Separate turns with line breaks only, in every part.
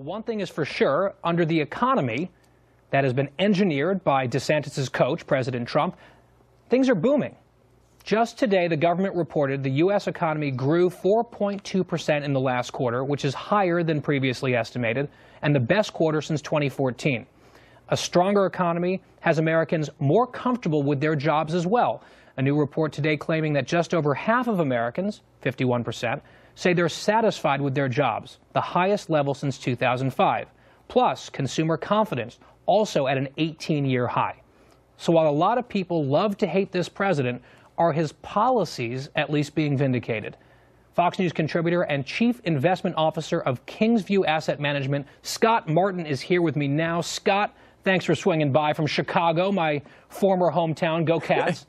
One thing is for sure, under the economy that has been engineered by DeSantis' coach, President Trump, things are booming. Just today, the government reported the U.S. economy grew 4.2% in the last quarter, which is higher than previously estimated, and the best quarter since 2014. A stronger economy has Americans more comfortable with their jobs as well. A new report today claiming that just over half of Americans, 51%, say they're satisfied with their jobs, the highest level since 2005. Plus, consumer confidence also at an 18-year high. So while a lot of people love to hate this president, are his policies at least being vindicated? Fox News contributor and chief investment officer of Kingsview Asset Management, Scott Martin, is here with me now. Scott, thanks for swinging by from Chicago, my former hometown. Go Cats.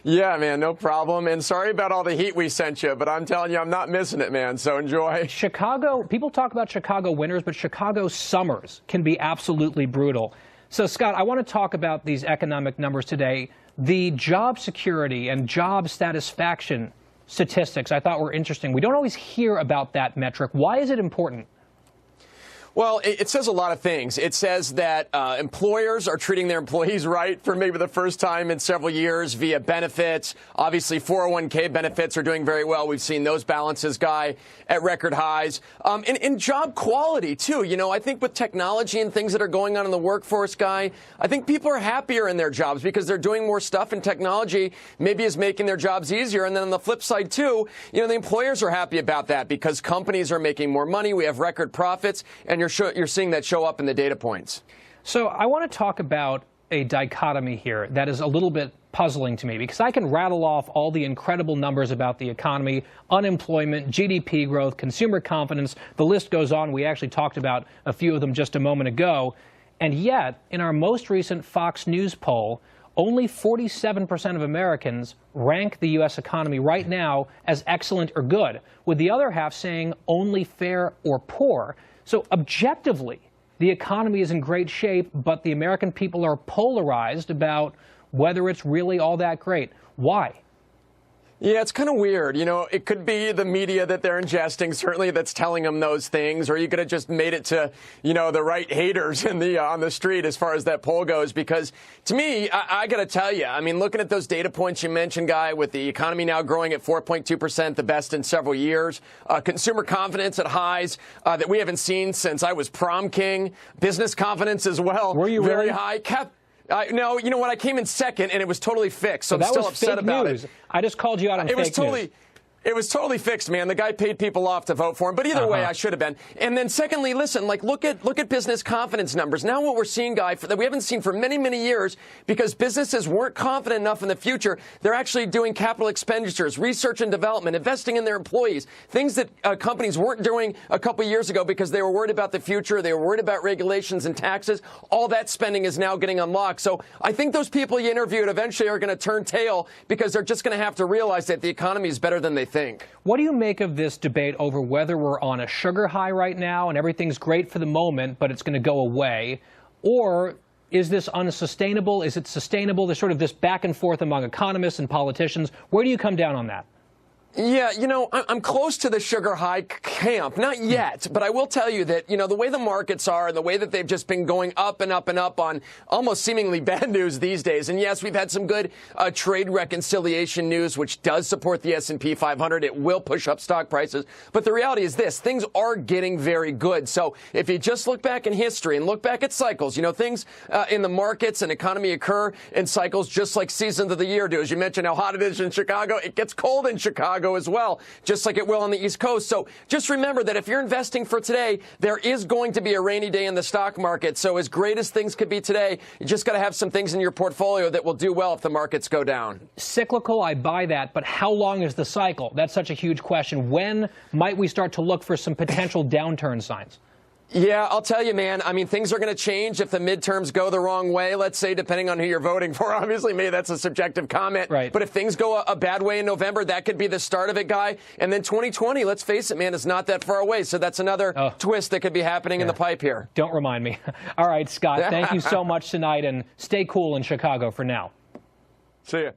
Yeah, man, no problem. And sorry about all the heat we sent you, but I'm telling you, I'm not missing it, man. So enjoy.
Chicago, people talk about Chicago winters, but Chicago summers can be absolutely brutal. So, Scott, I want to talk about these economic numbers today. The job security and job satisfaction statistics I thought were interesting. We don't always hear about that metric. Why is it important?
Well, it says a lot of things. It says that employers are treating their employees right for maybe the first time in several years via benefits. Obviously, 401k benefits are doing very well. We've seen those balances, Guy, at record highs. And job quality, too. You know, I think with technology and things that are going on in the workforce, Guy, I think people are happier in their jobs because they're doing more stuff, and technology maybe is making their jobs easier. And then on the flip side, too, you know, the employers are happy about that because companies are making more money. We have record profits, and you're seeing that show up in the data points.
So I want to talk about a dichotomy here that is a little bit puzzling to me, because I can rattle off all the incredible numbers about the economy, unemployment, GDP growth, consumer confidence. The list goes on. We actually talked about a few of them just a moment ago. And yet, in our most recent Fox News poll, only 47% of Americans rank the U.S. economy right now as excellent or good, with the other half saying only fair or poor. So objectively, the economy is in great shape, but the American people are polarized about whether it's really all that great. Why?
Yeah, it's kind of weird. You know, it could be the media that they're ingesting, certainly, that's telling them those things, or you could have just made it to, you know, the right haters in on the street as far as that poll goes. Because to me, I got to tell you, I mean, looking at those data points you mentioned, Guy, with the economy now growing at 4.2%, the best in several years, consumer confidence at highs that we haven't seen since I was prom king, business confidence as well.
Were you
very
really?
high? No, you know what? I came in second, and it was totally fixed. So I'm still upset about it.
I just called you out on fake news.
It was totally fixed, man. The guy paid people off to vote for him. But either way, I should have been. And then secondly, listen, like look at business confidence numbers. Now what we're seeing, Guy, that we haven't seen for many, many years, because businesses weren't confident enough in the future, they're actually doing capital expenditures, research and development, investing in their employees, things that companies weren't doing a couple years ago because they were worried about the future, they were worried about regulations and taxes. All that spending is now getting unlocked. So I think those people you interviewed eventually are going to turn tail because they're just going to have to realize that the economy is better than they think.
What do you make of this debate over whether we're on a sugar high right now and everything's great for the moment, but it's going to go away? Or is this unsustainable? Is it sustainable? There's sort of this back and forth among economists and politicians. Where do you come down on that?
Yeah, you know, I'm close to the sugar high camp. Not yet, but I will tell you that, you know, the way the markets are and the way that they've just been going up and up and up on almost seemingly bad news these days. And yes, we've had some good trade reconciliation news, which does support the S&P 500. It will push up stock prices. But the reality is this, things are getting very good. So if you just look back in history and look back at cycles, you know, things in the markets and economy occur in cycles just like seasons of the year do. As you mentioned how hot it is in Chicago, it gets cold in Chicago as well, just like it will on the East Coast. So just remember that if you're investing for today, there is going to be a rainy day in the stock market. So as great as things could be today, you just got to have some things in your portfolio that will do well if the markets go down.
Cyclical, I buy that, but how long is the cycle? That's such a huge question. When might we start to look for some potential downturn signs?
Yeah, I'll tell you, man. I mean, things are going to change if the midterms go the wrong way, let's say, depending on who you're voting for. Obviously, maybe that's a subjective comment.
Right.
But if things go a bad way in November, that could be the start of it, Guy. And then 2020, let's face it, man, is not that far away. So that's another twist that could be happening in the pipe here.
Don't remind me. All right, Scott, thank you so much tonight, and stay cool in Chicago for now.
See ya.